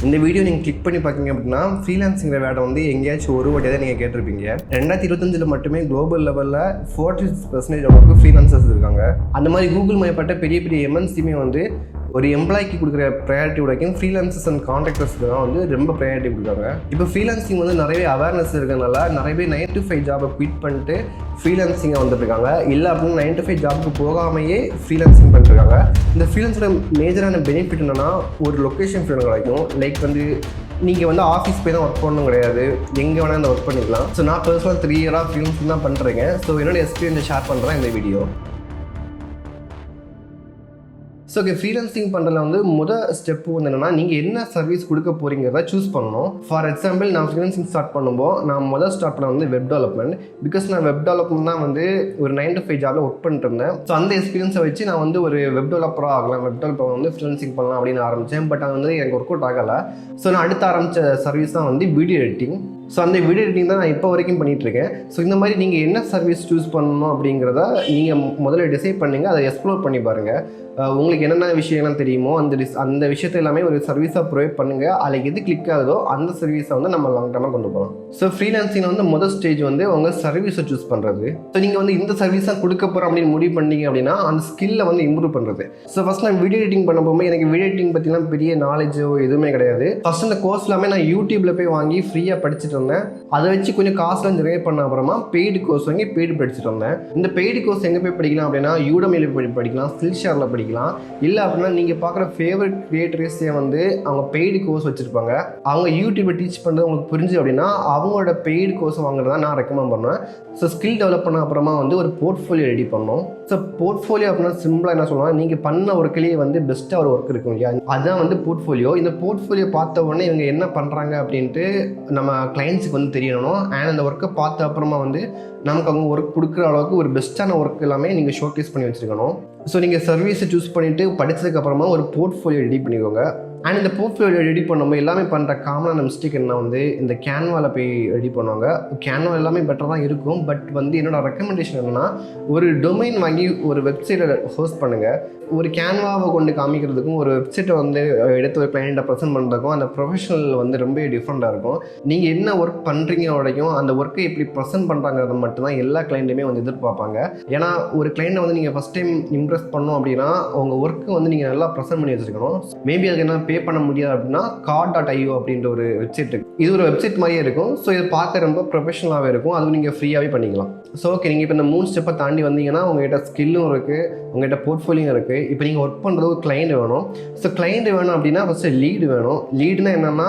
இந்த வீடியோ நீங்கள் கிளிக் பண்ணி பார்த்தீங்க அப்படின்னா ஃப்ரீலான்சிங்கிற வேலை வந்து எங்கேயாச்சும் ஒரு வாட்டி தான் நீங்கள் கேட்டிருப்பீங்க. 2025 மட்டுமே குளோபல் லெவலில் 46% அளவுக்கு ஃப்ரீலான்சர்ஸ் இருக்காங்க. அந்த மாதிரி கூகுள் மயப்பட்ட பெரிய பெரிய எம்என்சியுமே வந்து ஒரு எம்ப்ளாய்க்கு கொடுக்குற ப்ரையாரிட்டி வரைக்கும் ஃப்ரீலான்சர்ஸ் அண்ட் கான்ட்ராக்டர்ஸ்க்கு தான் வந்து ரொம்ப ப்ரையாரிட்டி கொடுக்குறாங்க. இப்போ ஃப்ரீலான்சிங் வந்து நிறைய அவேர்னஸ் இருக்கிறதுனால நிறைய பேர் 9 to 5 ஜாபை குவிட் பண்ணிட்டு ஃப்ரீலான்சிங்கை வந்துட்டுருக்காங்க. இல்லை அப்படின்னு 9 to 5 ஜாபுக்கு போகாமையே ஃப்ரீலான்சிங் பண்ணிட்டுருக்காங்க. இந்த ஃப்ரீலான்ஸோட மேஜரான பெனிஃபிட் என்னென்னா ஒரு லொக்கேஷன் ஃப்ரீடம் கிடைக்கும். லைக் வந்து நீங்கள் வந்து ஆஃபீஸ் போய் தான் ஒர்க் பண்ணணும் கிடையாது, எங்கே வேணால் இந்த ஒர்க் பண்ணிக்கலாம். ஸோ நான் பர்சனலாக 3 இயராக ஃப்ரீலான்சிங் தான் பண்ணுறேங்க. ஸோ என்னோட எக்ஸ்பீரியன்ஸை ஷேர் பண்ணுறேன் இந்த வீடியோ. ஸோ ஃப்ரீலான்சிங் பண்ணுறதுல வந்து முதல் ஸ்டெப்பு வந்து என்னென்னா நீங்கள் என்ன சர்வீஸ் கொடுக்க போகிறீங்கிறத சூஸ் பண்ணணும். ஃபார் எக்ஸாம்பிள் நான் ஃப்ரீலான்சிங் ஸ்டார்ட் பண்ணும்போது நான் முதல் ஸ்டார்ட் பண்ண வந்து வெப் டெவலப்மெண்ட். பிகாஸ் நான் வெப் டெவலப்மெண்ட் தான் வந்து ஒரு 9 to 5 ஜாபில் ஒர்க் பண்ணிட்டு இருந்தேன். ஸோ அந்த எக்ஸ்பீரியன்ஸை வச்சு நான் வந்து ஒரு வெப் டெவலப்பராக ஆகலாம், வெப் டெவலப்பர் வந்து ஃப்ரீலான்சிங் பண்ணலாம் அப்படின்னு ஆரம்பித்தேன். பட் அது வந்து எனக்கு ஒர்க் அவுட் ஆகலை. ஸோ நான் அடுத்து ஆரம்பித்த சர்வீஸ் தான் வந்து வீடியோ எடிட்டிங். ஸோ அந்த வீடியோ எடிட்டிங் தான் நான் இப்போ வரைக்கும் பண்ணிகிட்ருக்கேன். ஸோ இந்த மாதிரி நீங்கள் என்ன சர்வீஸ் சூஸ் பண்ணணும் அப்படிங்கிறத நீங்கள் முதல்ல டிசைட் பண்ணுங்கள், அதை எக்ஸ்ப்ளோர் பண்ணி பாருங்கள். உங்களுக்கு என்னென்ன விஷயம்லாம் தெரியுமோ அந்த விஷயத்தை எல்லாமே ஒரு சர்வீஸாக ப்ரொவைட் பண்ணுங்கள். அதில் எது கிளிக் ஆகுதோ அந்த சர்வீஸை வந்து நம்ம லாங் டர்மாக கொண்டு போகலாம். ஸோ ஃப்ரீலான்சிங்கில் வந்து முதல் ஸ்டேஜ் வந்து உங்கள் சர்வீஸை சூஸ் பண்ணுறது. ஸோ நீங்கள் வந்து இந்த சர்வீஸாக கொடுக்க போகிறோம் அப்படின்னு முடிவு பண்ணீங்க அப்படின்னா அந்த ஸ்கில்லை வந்து இம்ப்ரூவ் பண்ணுறது. ஸோ ஃபஸ்ட் நான் வீடியோ எடிட்டிங் பண்ண போகும்போது எனக்கு வீடியோ எடிட்டிங் பற்றிலாம் பெரிய நாலேஜோ எதுவுமே கிடையாது. ஃபஸ்ட் அந்த கோர்ஸ் எல்லாமே நான் யூடியூப்பில் போய் வாங்கி ஃப்ரீயாக படிச்சுட்டு இருந்தேன். அதை வச்சு கொஞ்சம் காசுலாம் ஜெனரேட் பண்ண அப்புறமா பெய்டு கோர்ஸ் வாங்கி பெய்டு படிச்சுட்டு வந்தேன். இந்த பெய்டு கோர்ஸ் எங்கே போய் படிக்கலாம் அப்படின்னா யூடமியில் போய் படிக்கலாம், ஸ்கில்ஷேரில் படிக்கலாம். இல்லை அப்படின்னா நீங்கள் பார்க்குற ஃபேவரட் கிரியேட்டர்ஸே வந்து அவங்க பெய்டு கோர்ஸ் வச்சுருப்பாங்க. அவங்க யூடியூப்பை டீச் பண்ணுறது உங்களுக்கு புரிஞ்சு அப்படின்னா அவங்களோட பெய்டு கோர்ஸ் வாங்குறதா நான் ரெக்கமெண்ட் பண்ணுவேன். ஸோ ஸ்கில் டெவலப் பண்ண அப்புறமா வந்து ஒரு போர்ட்ஃபோலியோ ரெடி பண்ணணும். ஸோ போர்ட்ஃபோலியோ அப்படின்னா சிம்பிளாக என்ன சொல்லுவாங்க, நீங்கள் பண்ண ஒர்க்கிலேயே வந்து பெஸ்ட்டாக ஒரு ஒர்க் இருக்கும் இல்லையா, அதுதான் வந்து போர்ட்ஃபோலியோ. இந்த போர்ட்ஃபோலியோ பார்த்த உடனே இவங்க என்ன பண்ணுறாங்க அப்படின்ட்டு நம்ம கிளைண்ட்ஸுக்கு வந்து தெரியணும். அண்ட் அந்த ஒர்க்கை பார்த்த அப்புறமா வந்து நமக்கு அவங்க ஒர்க் கொடுக்குற அளவுக்கு ஒரு பெஸ்ட்டான ஒர்க் எல்லாமே நீங்கள் ஷோகேஸ் பண்ணி வச்சுருக்கணும். ஸோ நீங்கள் சர்வீஸை சூஸ் பண்ணிவிட்டு படித்ததுக்கப்புறமா ஒரு போர்ட்ஃபோலியோ ரெடி பண்ணிக்கோங்க. அண்ட் இந்த போர்ட்ஃபோலியோ ரெடி பண்ணும்போது எல்லாமே பண்ணுற காமனான மிஸ்டேக் என்ன வந்து இந்த கேன்வாவில் போய் ரெடி பண்ணுவாங்க. கேன்வா எல்லாமே பெட்டர் தான் இருக்கும். பட் வந்து என்னோட ரெக்கமெண்டேஷன் என்னென்னா ஒரு டொமைன் வாங்கி ஒரு வெப்சைட்டை ஹோஸ்ட் பண்ணுங்கள். ஒரு கேன்வாவை கொண்டு காமிக்கிறதுக்கும் ஒரு வெப்சைட்டை வந்து எடுத்து ஒரு கிளைண்ட்டை ப்ரெசென்ட் பண்ணுறதுக்கும் அந்த ப்ரொஃபஷனல் வந்து ரொம்ப டிஃப்ரெண்ட்டாக இருக்கும். நீங்கள் என்ன ஒர்க் பண்ணுறீங்க வரைக்கும் அந்த ஒர்க்கை எப்படி ப்ரெசென்ட் பண்ணுறாங்கிறது மட்டும்தான் எல்லா கிளைண்ட்டுமே வந்து எதிர்பார்ப்பாங்க. ஏன்னா ஒரு கிளைண்ட்டை வந்து நீங்கள் ஃபஸ்ட் டைம் இம்ப்ரெஸ் பண்ணோம் அப்படின்னா உங்கள் ஒர்க்கு வந்து நீங்கள் நல்லா ப்ரெசென்ட் பண்ணி வச்சுருக்கணும். மேபி அதுக்கு என்ன பே பண்ண முடியாது அப்படின்னா card.io அப்படின்ற ஒரு வெப்சைட் இருக்குது. இது ஒரு வெப்சைட் மாதிரியே இருக்கும். ஸோ இது பார்க்க ரொம்ப ப்ரொஃபஷனலாகவே இருக்கும். அதுவும் நீங்கள் ஃப்ரீயாகவே பண்ணிக்கலாம். ஸோ ஓகே, நீங்கள் இப்போ இந்த 3 ஸ்டெப்பை தாண்டி வந்தீங்கன்னா உங்கள்கிட்ட ஸ்கில்லும் இருக்குது, உங்கள்கிட்ட போர்ட்ஃபோலியும் இருக்குது. இப்போ நீங்கள் ஒர்க் பண்ணுறது ஒரு கிளைண்ட் வேணும். ஸோ கிளைண்ட் வேணும் அப்படின்னா ஃபஸ்ட்டு லீடு வேணும். லீடுனா என்னென்னா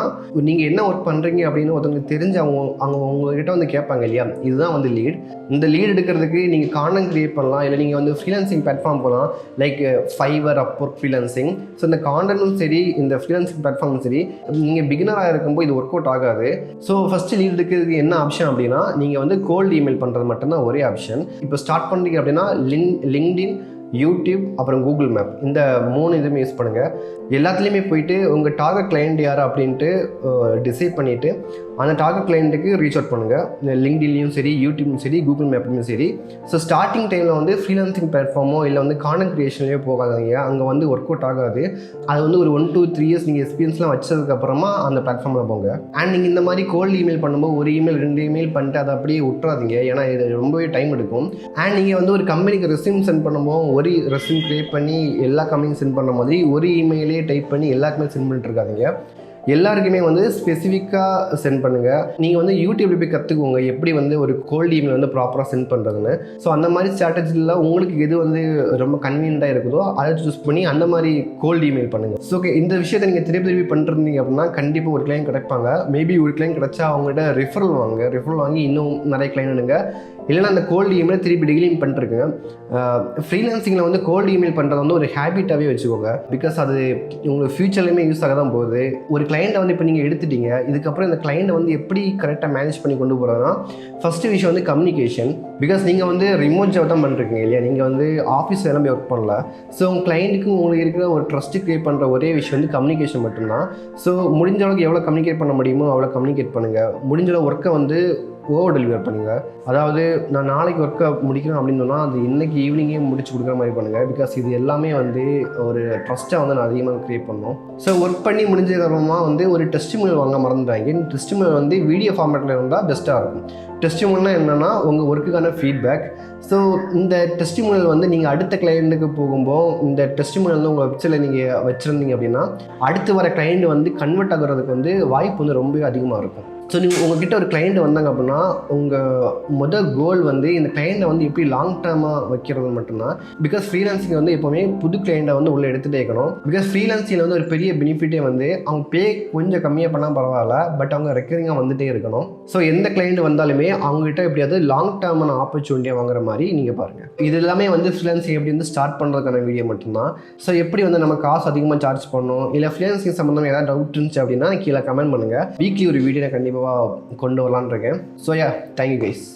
நீங்கள் என்ன ஒர்க் பண்ணுறீங்க அப்படின்னு ஒருத்தவங்களுக்கு தெரிஞ்சு அவங்க உங்கள்கிட்ட வந்து கேட்பாங்க இல்லையா, இதுதான் வந்து லீட். இந்த லீட் எடுக்கிறதுக்கு நீங்கள் கான்டென்ட் கிரியேட் பண்ணலாம். இல்லை நீங்கள் வந்து ஃப்ரீலான்சிங் பிளாட்ஃபார்ம் போகலாம், like Fiverr, Upwork, freelancing. So இந்த கான்டென்ட்டும் சரி இந்த ஃப்ரீலான்சிங் பிளாட்ஃபார்மும் சரி நீங்கள் பிகினராக இருக்கும்போது இது ஒர்க் அவுட் ஆகாது. ஸோ ஃபஸ்ட்டு லீட் எடுக்கிறதுக்கு என்ன ஆப்ஷன் அப்படின்னா நீங்கள் வந்து கோல்டு இமெயில் பண்ணுறது மட்டும்தான் ஒரே ஆப்ஷன். இப்போ ஸ்டார்ட் பண்ணுறீங்க அப்படின்னா லிங்க்டின், யூடியூப், அப்புறம் கூகுள் மேப், இந்த 3 இதுவுமே யூஸ் பண்ணுங்கள். எல்லாத்துலேயுமே போயிட்டு உங்கள் டார்கெட் கிளைண்ட் யார் அப்படின்ட்டு டிசைட் பண்ணிவிட்டு அந்த டார்கெட் கிளைண்ட்டுக்கு ரீச் அவுட் பண்ணுங்கள். லிங்க்டின்லையும் சரி, யூடியூப்லையும் சரி, கூகுள் மேப்லையும் சரி. ஸோ ஸ்டார்டிங் டைமில் வந்து ஃப்ரீலான்சிங் பிளாட்ஃபார்மோ இல்லை வந்து கான்டென்ட் கிரியேஷன்லேயோ போகாதீங்க. அங்கே வந்து ஒர்க் அவுட் ஆகாது. அது வந்து ஒரு 1 to 3 இயர்ஸ் நீங்கள் எக்ஸ்பீரியன்ஸ்லாம் வச்சதுக்கப்புறமா அந்த பிளாட்ஃபார்மில் போங்க. அண்ட் நீங்கள் இந்த மாதிரி கோல்டு இமெயில் பண்ணும்போது ஒரு இமெயில் 2 இமெயில் பண்ணிட்டு அதை அப்படியே விட்டுறாதீங்க. ஏன்னா இது ரொம்பவே டைம் எடுக்கும். அண்ட் நீங்கள் வந்து ஒரு கம்பெனிக்கு ரெஸ்யூம் சென்ட் பண்ணும்போது ஒரு ரெஸ்யூம் கிரியேட் பண்ணி எல்லா கம்பெனியும் சென்ட் பண்ண மாதிரி ஒரு இமெயிலே டைப் பண்ணி எல்லாருக்குமே சென்ட் பண்ணிட்டு இருக்காதீங்க. எல்லாருக்குமே வந்து ஸ்பெசிஃபிக்காக சென்ட் பண்ணுங்கள். நீங்கள் வந்து யூடியூப்பில் போய் கற்றுக்குவோங்க எப்படி வந்து ஒரு கோல்டு இமெயில் வந்து ப்ராப்பராக சென்ட் பண்ணுறதுன்னு. ஸோ அந்த மாதிரி ஸ்ட்ராட்டஜியில் உங்களுக்கு எது வந்து ரொம்ப கன்வீனியண்ட்டாக இருக்குதோ அதை சூஸ் பண்ணி அந்த மாதிரி கோல்டு இமெயில் பண்ணுங்கள். ஸோ ஓகே, இந்த விஷயத்தை நீங்கள் திருப்பி பண்ணிருந்தீங்க அப்படின்னா கண்டிப்பாக ஒரு கிளைண்ட் கிடைப்பாங்க. மேபி ஒரு கிளைண்ட் கிடைச்சா அவங்ககிட்ட ரெஃபரல் வாங்கி இன்னும் நிறைய கிளைண்ட் எடுங்க. இல்லைனா அந்த கோல்டு இமெயில் திருப்பி டெய்லியும் பண்ணிட்டுருக்குங்க. ஃப்ரீலான்சிங்கில் வந்து கோல்டு இமெயில் பண்ணுறது வந்து ஒரு ஹேபிட்டாகவே வச்சுக்கோங்க. பிகாஸ் அது உங்களுக்கு ஃப்யூச்சர்லேயுமே யூஸ் ஆக தான் போகுது. ஒரு கிளைண்ட்டை வந்து இப்போ நீங்கள் எடுத்துட்டீங்க, இதுக்கப்புறம் இந்த கிளைண்ட்டை வந்து எப்படி கரெக்டாக மேனேஜ் பண்ணி கொண்டு போகிறதுனா ஃபஸ்ட்டு விஷயம் வந்து கம்யூனிகேஷன். பிகாஸ் நீங்கள் வந்து ரிமோட் ஜாப் தான் பண்ணுறீங்க இல்லையா, நீங்கள் வந்து ஆஃபீஸ் எல்லாம் போய் ஒர்க் பண்ணல. ஸோ உங்கள் கிளைண்ட்டுக்கு உங்களுக்கு இருக்கிற ஒரு ட்ரஸ்ட்டு க்ரியேட் பண்ணுற ஒரே விஷயம் வந்து கம்யூனிகேஷன் மட்டும்தான். ஸோ முடிஞ்ச அளவுக்கு எவ்வளோ கம்யூனிகேட் பண்ண முடியுமோ அவ்வளோ கம்யூனிகேட் பண்ணுங்கள். முடிஞ்ச அளவு ஒர்க்கை வந்து ஓவர் டெலிவர் பண்ணுங்கள். அதாவது நான் நாளைக்கு ஒர்க்கை முடிக்கணும் அப்படின்னு சொன்னால் அது இன்றைக்கி ஈவினிங்கே முடிச்சு கொடுக்குற மாதிரி பண்ணுங்கள். பிகாஸ் இது எல்லாமே வந்து ஒரு ட்ரஸ்ட்டை வந்து நான் அதிகமாக க்ரியேட் பண்ணணும். ஸோ ஒர்க் பண்ணி முடிஞ்சதுக்கப்புறமா வந்து ஒரு டெஸ்டிமோனியல் வாங்க மறந்துட்டாங்க. டெஸ்டிமோனியல் வந்து வீடியோ ஃபார்மேட்டில் இருந்தால் பெஸ்ட்டாக இருக்கும். டெஸ்டிமோனியல்னால் என்னென்னா உங்கள் ஒர்க்குக்கான ஃபீட்பேக். ஸோ இந்த டெஸ்டிமோனியல் வந்து நீங்கள் அடுத்த கிளையண்ட்டுக்கு போகும்போது இந்த டெஸ்டிமோனியல் வந்து உங்கள் வெப்சைட்டில் நீங்கள் வச்சுருந்தீங்க அப்படின்னா அடுத்து வர கிளைண்ட் வந்து கன்வெர்ட் ஆகிறதுக்கு வந்து வாய்ப்பு வந்து ரொம்ப அதிகமாக இருக்கும். ஸோ நீங்கள் உங்கள்கிட்ட ஒரு கிளைண்ட் வந்தாங்க அப்படின்னா உங்கள் கோல் வந்து இந்த கிளைண்ட்டை வந்து எப்படி லாங் டேர்மாக வைக்கிறது மட்டும்தான். பிகாஸ் ஃப்ரீலான்சிங் வந்து எப்போவுமே புது கிளைண்ட்டை வந்து உள்ளே எடுத்துகிட்டே இருக்கணும். பிகாஸ் ஃப்ரீலான்சிங்கில் வந்து ஒரு பெரிய பெனிஃபிட்டே வந்து அவங்க பே கொஞ்சம் கம்மியாக பண்ணால் பரவாயில்ல, பட் அவங்க ரெக்கரிங்காக வந்துகிட்டே இருக்கணும். ஸோ எந்த கிளைண்ட் வந்தாலுமே அவங்ககிட்ட எப்படியாவது லாங் டேர்மான ஆப்பர்ச்சுனிட்டியாக வாங்குற மாதிரி நீங்கள் பாருங்கள். இது எல்லாமே வந்து ஃப்ரீலான்சிங் எப்படி வந்து ஸ்டார்ட் பண்ணுறதுக்கான வீடியோ மட்டும்தான். ஸோ எப்படி வந்து நம்ம காசு அதிகமாக சார்ஜ் பண்ணணும், இல்லை ஃப்ரீலான்சிங் சம்மந்தமாக ஏதாவது டவுட் இருந்துச்சு அப்படின்னா கீழே கமெண்ட் பண்ணுங்கள். வீக்லி ஒரு வீடியோ கண்டிப்பாக கொண்டு வரலான்னு இருக்கேன். So yeah, thank you guys.